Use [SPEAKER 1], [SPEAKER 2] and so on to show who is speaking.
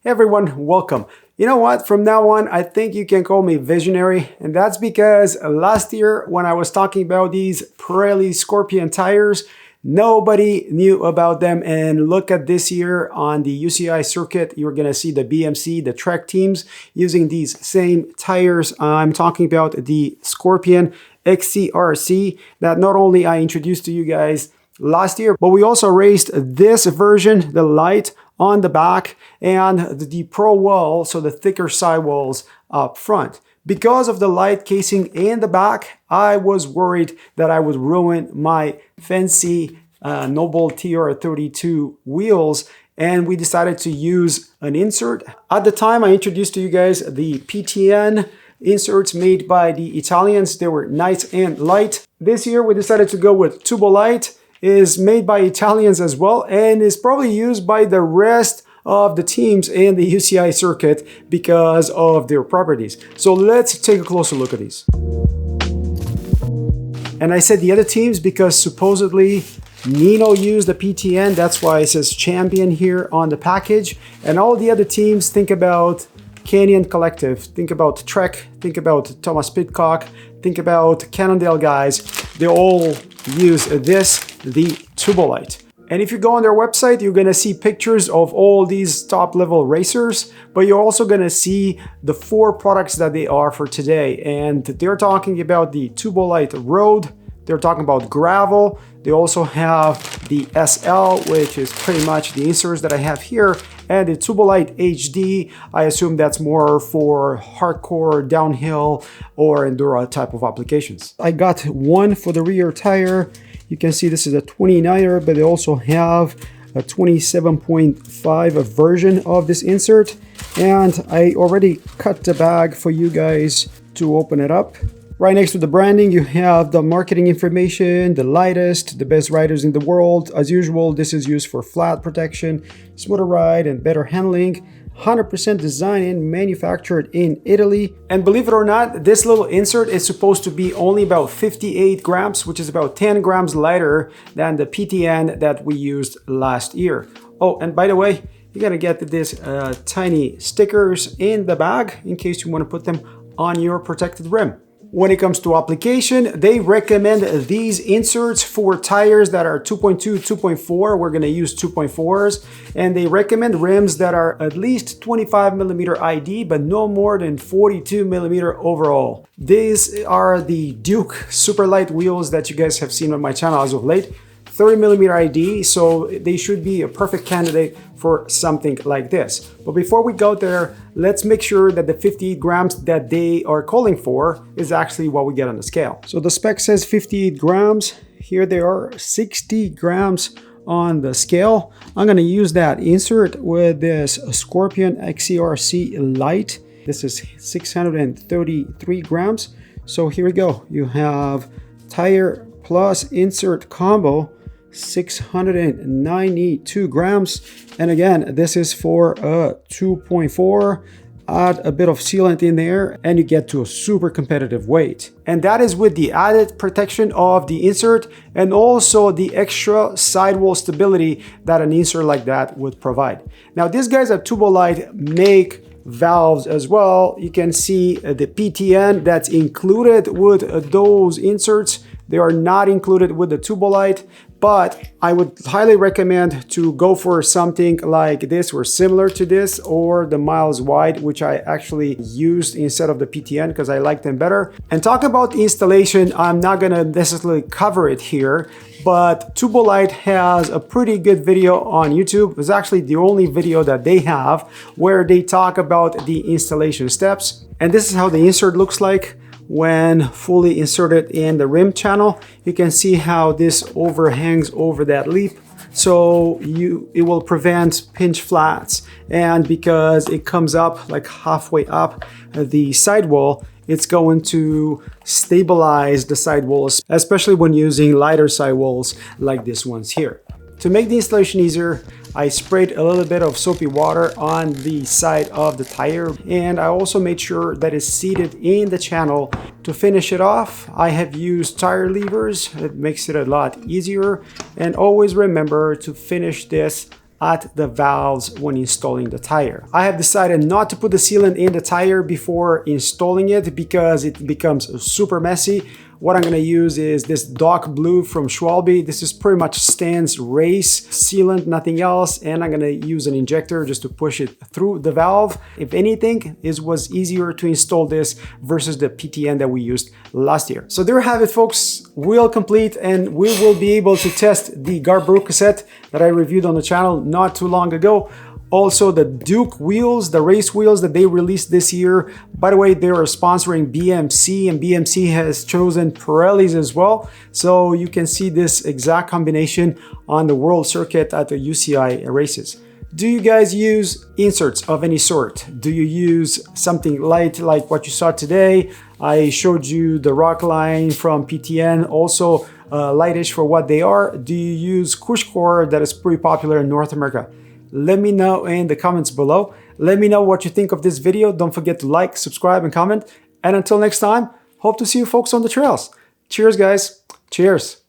[SPEAKER 1] Hey everyone, welcome. You know what? From now on, I think you can call me visionary, and that's because last year when I was talking about these Pirelli Scorpion tires, nobody knew about them. And look at this year on the UCI circuit, you're gonna see the BMC, the Trek teams using these same tires. I'm talking about the Scorpion XCRC that not only I introduced to you guys last year, but we also raced this version, the light on the back and the Pro Wall, so the thicker sidewalls up front. Because of the light casing in the back, I was worried that I would ruin my fancy Noble TR32 wheels, and we decided to use an insert. At the time, I introduced to you guys the PTN inserts made by the Italians. They were nice and light. This year, we decided to go with Tubolite. Is made by Italians as well and is probably used by the rest of the teams in the UCI circuit because of their properties. So let's take a closer look at these. And I said the other teams because supposedly Nino used the PTN, that's why it says champion here on the package. And all the other teams, think about Canyon Collective, think about Trek, think about Thomas Pidcock, think about Cannondale guys. They all use this, the Tubolite. And if you go on their website, you're gonna see pictures of all these top level racers, but you're also gonna see the 4 products that they offer today. And they're talking about the Tubolite Road, they're talking about gravel. They also have the SL, which is pretty much the inserts that I have here, and the Tubolite HD. I assume that's more for hardcore, downhill, or enduro type of applications. I got one for the rear tire. You can see this is a 29er, but they also have a 27.5 version of this insert. And I already cut the bag for you guys to open it up. Right next to the branding, you have the marketing information, the lightest, the best riders in the world. As usual, this is used for flat protection, smoother ride, and better handling. 100% designed and manufactured in Italy. And believe it or not, this little insert is supposed to be only about 58 grams, which is about 10 grams lighter than the PTN that we used last year. Oh, and by the way, you're gonna get this tiny stickers in the bag in case you want to put them on your protected rim. When it comes to application, they recommend these inserts for tires that are 2.2, 2.4. We're gonna use 2.4s. And they recommend rims that are at least 25 millimeter ID, but no more than 42 millimeter overall. These are the Duke super light wheels that you guys have seen on my channel as of late. 30 millimeter ID, so they should be a perfect candidate for something like this. But before we go there, let's make sure that the 58 grams that they are calling for is actually what we get on the scale. So the spec says 58 grams. Here they are, 60 grams on the scale. I'm gonna use that insert with this Scorpion XCRC Lite. This is 633 grams. So here we go. You have tire plus insert combo, 692 grams. And again, this is for a 2.4. Add a bit of sealant in there and you get to a super competitive weight. And that is with the added protection of the insert and also the extra sidewall stability that an insert like that would provide. Now these guys at Tubolite make valves as well. You can see the PTN that's included with those inserts. They are not included with the Tubolite, but I would highly recommend to go for something like this or similar to this, or the Miles Wide, which I actually used instead of the PTN because I like them better. And talk about installation, I'm not gonna necessarily cover it here, but Tubolite has a pretty good video on YouTube. It's actually the only video that they have where they talk about the installation steps. And this is how the insert looks like when fully inserted in the rim channel. You can see how this overhangs over that lip, so it will prevent pinch flats. And because it comes up like halfway up the sidewall, it's going to stabilize the sidewalls, especially when using lighter sidewalls like these ones here. To make the installation easier, I sprayed a little bit of soapy water on the side of the tire, and I also made sure that it's seated in the channel. To finish it off, I have used tire levers. It makes it a lot easier. And always remember to finish this at the valves when installing the tire. I have decided not to put the sealant in the tire before installing it because it becomes super messy. What I'm going to use is this dark blue from Schwalbe. This is pretty much Stan's race sealant, nothing else. And I'm going to use an injector just to push it through the valve. If anything, it was easier to install this versus the PTN that we used last year. So there you have it, folks. Wheel complete, and we will be able to test the Garbreau cassette that I reviewed on the channel not too long ago. Also the Duke wheels, the race wheels that they released this year. By the way, they are sponsoring BMC, and BMC has chosen Pirellis as well. So you can see this exact combination on the world circuit at the UCI races. Do you guys use inserts of any sort? Do you use something light like what you saw today? I showed you the Rockline from PTN, also lightish for what they are. Do you use Cushcore that is pretty popular in North America? Let me know in the comments below. Let me know what you think of this video. Don't forget to like, subscribe, and comment. And until next time, hope to see you folks on the trails. Cheers, guys. Cheers.